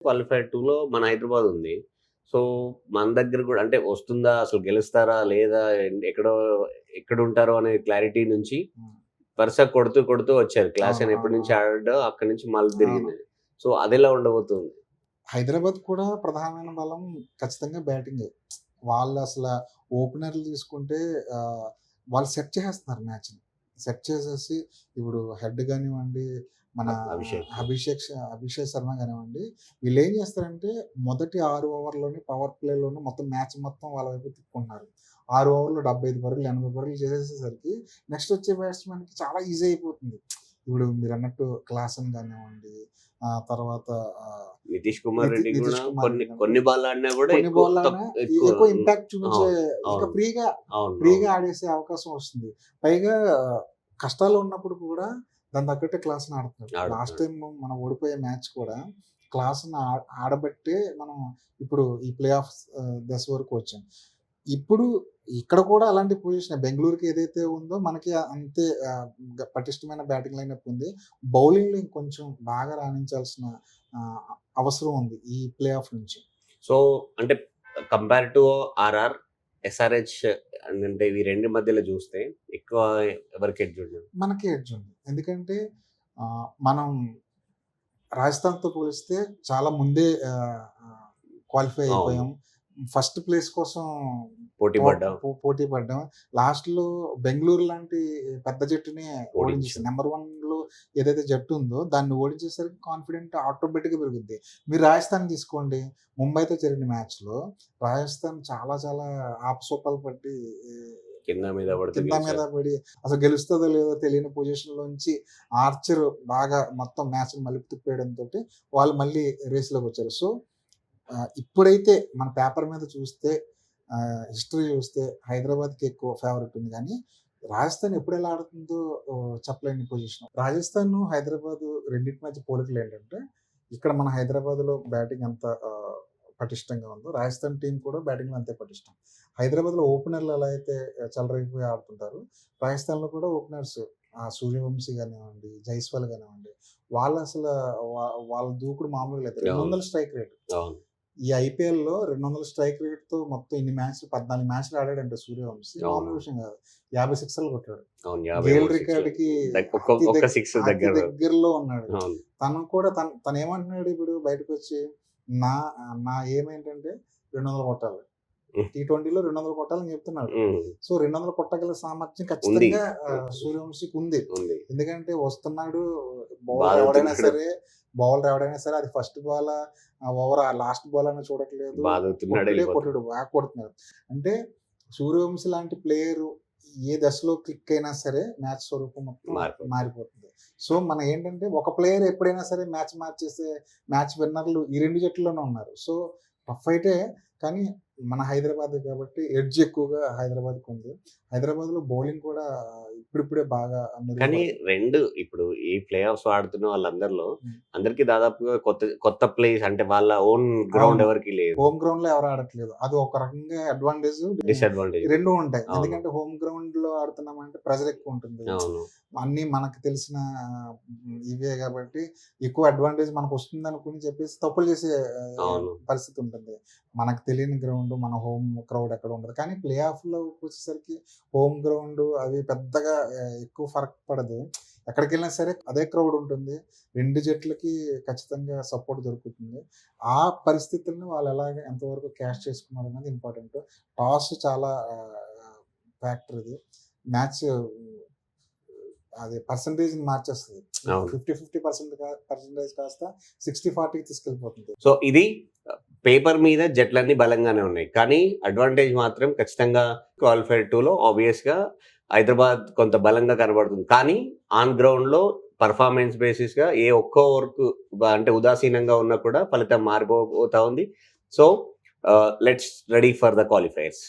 Qualifier 2లో మన హైదరాబాద్ ఉంది. సో, మన దగ్గర గూడా అంటే వస్తుందా? అసలు గెలుస్తారా? లేదా? ఎక్కడో ఎక్కడుంటారో అనే క్లారిటీ నుంచి హ్మ్. వరుసగా కొడుతూ వచ్చారు. క్లాస్ అవును. ఎప్పటి నుంచి అవును. ఆడాడో అక్కడి నుంచి మళ్ళీ అవును. తిరిగింది. సో, అదెలా ఉండబోతుంది? హైదరాబాద్ కూడా ప్రధానమైన బలం ఖచ్చితంగా బ్యాటింగే. వాళ్ళసల ఓపెనర్లు తీసుకుంటే ఆహ్, వాళ్ళు సెట్ చేసేస్తున్నారు మ్యాచ్‌ని. సెట్ చేసేసి ఇప్పుడు హెడ్ గానివ్వండి, మన అభిషేక్. అభిషేక్ శర్మ గానివ్వండి, వీళ్ళేం చేస్తారంటే మొదటి 6 ఓవర్‌లోనే పవర్ ప్లేలోనే మొత్తం మ్యాచ్ మొత్తం వాళ్ళ వైపు తిప్పుకుంటున్నారు. 6 ఓవర్‌లో 75 పరుగులు, 80 పరుగులు చేసేసేసరికి నెక్స్ట్ వచ్చే బ్యాట్స్‌మన్‌కి చాలా ఈజీ అయిపోతుంది. ఇప్పుడు మీరన్నట్టు క్లాసన్ గానివ్వండి, తర్వాత నితీష్ కుమార్ రెడ్డి గూడా నితీష్ కుమార్ రెడ్డి గాని కొన్ని బాల్లు ఆడినా గూడా కొన్ని ఎక్కువ బాల్‌లోనే ఎక్కువ ఎక్కువ ఇంపాక్ట్ చూపించే అవును. ఇంకా అవును. ఫ్రీగా అవును. ఫ్రీగా అవును. ఆడేసే అవకాశం వస్తుంది. పైగా కష్టాల్లో ఉన్నప్పుడు కూడా దానికి తగ్గట్టే క్లాస్‌ని ఆడుతున్నాడు. లాస్ట్ ఆడుతున్నాడు. టైమ్ మనం ఓడిపోయే మ్యాచ్ కూడా క్లాస్‌ని ఆడబట్టే మనం ఇప్పుడు ఈ ప్లే ఆఫ్స్ దశ వరకు వచ్చాం. ఇప్పుడు ఇక్కడ కూడా అలాంటి పొజిషనే. బెంగుళూరుకి ఏదైతే ఉందో మనకి అంతే పటిష్టమైన బ్యాటింగ్ లైనప్ ఉంది. బౌలింగ్‌లో ఇంకొంచెం బాగా రాణించాల్సిన ఆహ్, అవసరం ఉంది ఈ ప్లే ఆఫ్ నుంచి. సో, అంటే కంపేర్ టు ఆర్ఆర్, ఎస్ఆర్‌హెచ్ అంటే ఇవి 2 మధ్యలో జూస్తే ఎక్కువ ఎవరికి ఎడ్జ్ ఉంటుంది? మనకి ఎడ్జ్ ఉంది. ఎందుకంటే మనం రాజస్థాన్‌తో పోలిస్తే చాలా ముందే క్వాలిఫై అవును. అయిపోయాం. ఫస్ట్ ప్లేస్ కోసం పోటీ పడ్డాం. పోటీ పడ్డాం. లాస్ట్‌లో బెంగుళూరు లాంటి పెద్ద జట్టుని ఓడించేసాం. ఓడించాం. నంబర్ 1లో ఏదైతే జట్టు ఉందో దాన్ని ఓడించేసరికి కాన్ఫిడెంట్ ఆటోమేటిక్‌గా పెరుగుద్ది. మీరు రాజస్థాన్ తీసుకోండి. ముంబైతో జరిగిన మ్యాచ్‌లో రాజస్థాన్ చాలా చాలా ఆపసోపాలు పట్టి కింద మీద పడుతూ కింద మీద గెలిచారు. పడి అసలు గెలుస్తదో లేదో తెలియని పొజిషన్‌లోంచి ఆర్చర్ బాగా మొత్తం మ్యాచ్‌ని మలుపు తిప్పేయడంతోటి వాళ్ళు మళ్ళీ రేస్‌లోకొచ్చారు. సో, ఇప్పుడైతే మన పేపర్ మీద చూస్తే హిస్టరీ చూస్తే హైదరాబాద్‌కి ఎక్కువ ఫేవరెట్ ఉంది గానీ, రాజస్థాన్ ఎప్పుడెలా ఆడుతుందో చెప్పలేని పొజిషన్. రాజస్థాను, హైదరాబాదు రెండిటి మధ్య పోలికలేంటంటే, ఇక్కడ మన హైదరాబాద్‌లో బ్యాటింగ్ ఎంత పటిష్టంగా ఉందో, రాజస్థాన్ టీమ్ కూడా బ్యాటింగ్‌లో అంతే పటిష్టం. హైదరాబాద్‌లో ఓపెనర్లు ఎలా అయితే చెలరేగిపోయి ఆడుతుంటారో, రాజస్థాన్‌లో కూడా ఓపెనర్స్ సూర్యవంశీ గానివ్వండి, జైస్వాల్ గానివ్వండి, వాళ్ళసల వాళ్ళ దూకుడు మామూలుగా లేదు. 200 స్ట్రైక్ రేట్. అవును. ఈ ఐపీఎల్‌లో 200 స్ట్రైక్ రేట్‌తో మొత్తం ఇన్ని మ్యాచ్‌లు 14 మ్యాచ్‌లు ఆడాడంట సూర్యవంశీ. మామూలు అవును. విషయం కాదు. 50 సిక్సర్లు కొట్టాడు. అవును. గేల్ 53 సిక్స్‌లు. రికార్డ్‌కి ఒక్క 6 అతి దగ్గర. దగ్గరలో ఉన్నాడు. అవును. తను కూడా తనేమంటున్నాడు ఇప్పుడు బయటకొచ్చి, నా నా ఎయిమ్ ఏంటంటే 200 కొట్టాలి. టీ20లో 200 కొట్టాలని చెప్తున్నాడు. హ్మ్. సో, 200 కొట్టగల సామర్థ్యం ఉంది. ఖచ్చితంగా సూర్యవంశీకి ఉంది. ఉంది. ఎందుకంటే వస్తున్నాడు బాదుతున్నాడు. బౌలర్ ఎవడైనా సరే అది first Bala over last ball అని చూడట్లేదు. బాదుతున్నాడు. కొట్టుడే ఎళ్ళిపోతున్నాడు. కొట్టుడు బాగా కొడుతున్నాడు. అంటే సూర్యవంశీ లాంటి ప్లేయరు ఏ దశలో క్లిక్ అయినా సరే మ్యాచ్ స్వరూపం మొత్తం మారిపోతుంది. మారిపోతుంది. సో, మనం ఏంటంటే ఒక ప్లేయర్ ఎప్పుడైనా సరే మ్యాచ్ మార్చేసే మ్యాచ్ విన్నర్‌లు ఈ 2 జట్టుల్లోనే ఉన్నారు. సో, టఫ్ ఫైటే కానీ మన హైదరాబాదే కాబట్టి ఎడ్జ్ ఎక్కువగా హైదరాబాద్‌కుంది. హైదరాబాద్‌లో బౌలింగ్ కూడా ఇప్పుడిప్పుడే బాగా కానీ మెరుగుపడుతుంది. ఇప్పుడు ఈ ప్లే ఆఫ్స్ ఆడుతున్న వాళ్ళందరిలో హ్మ్. అందరికి దాదాపుగా కొత్త ప్లేస్ అంటే వాళ్ళ ఓన్ గ్రౌండ్ అవును. ఎవరికీ లేదు. హోమ్ గ్రౌండ్‌లో ఎవరు ఆడట్లేదు. అది ఒక రకంగా అడ్వాంటేజ్. డిసడ్వాంటేజ్. 2 ఉంటాయి. అవును. ఎందుకంటే హోమ్ గ్రౌండ్‌లో ఆడుతున్నామంటే ప్రెషర్ ఎక్కువుంటుంది. అవును. అన్నీ మనకు తెలిసిన ఇవే గాబట్టి ఎక్కువ అడ్వాంటేజ్ మనకొస్తుందనుకుని చెప్పేసి తప్పులు చేసే అవును. పరిస్థితి ఉంటుంది. మనకు తెలియని గ్రౌండ్, మన హోమ్ క్రౌడ్ ఎక్కడ ఉండదు. కానీ ప్లే ఆఫ్‌లోకొచ్చేసరికి హోమ్ గ్రౌండ్ అవి పెద్దగా ఎక్కువ ఫరక్ పడదు. ఎక్కడికెళ్ళినా సరే అదే క్రౌడ్ ఉంటుంది. 2 జట్లకి ఖచ్చితంగా సపోర్ట్ దొరుకుతుంది. ఆ పరిస్థితులను వాళ్ళు ఎలాగా ఎంతవరకు క్యాష్ చేసుకున్నారన్నది ఇంపార్టెంట్. టాస్ చాలా ఫ్యాక్టర్ ఇది. మ్యాచ్ అది పర్సెంటేజ్‌ని మార్చేస్తది. అవును. 50, 50% పర్సెంటేజ్ కాస్త 60, 40కి తీసుకెళ్ళిపోతుంది. సో, ఇది పేపర్ మీద జట్లన్నీ బలంగానే ఉన్నాయి. కానీ అడ్వాంటేజ్ మాత్రం ఖచ్చితంగా క్వాలిఫైర్ 2లో ఆబ్వియస్‌గా హైదరాబాద్ కొంత బలంగా కనబడుతుంది. కానీ ఆన్ గ్రౌండ్‌లో పెర్ఫార్మన్స్ బేసిస్‌గా ఏ ఒక్క ఓవర్‌కు అంటే ఉదాసీనంగా ఉన్నా కూడా ఫలితం మారిపోతా ఉంది. So, let's ready for the qualifiers.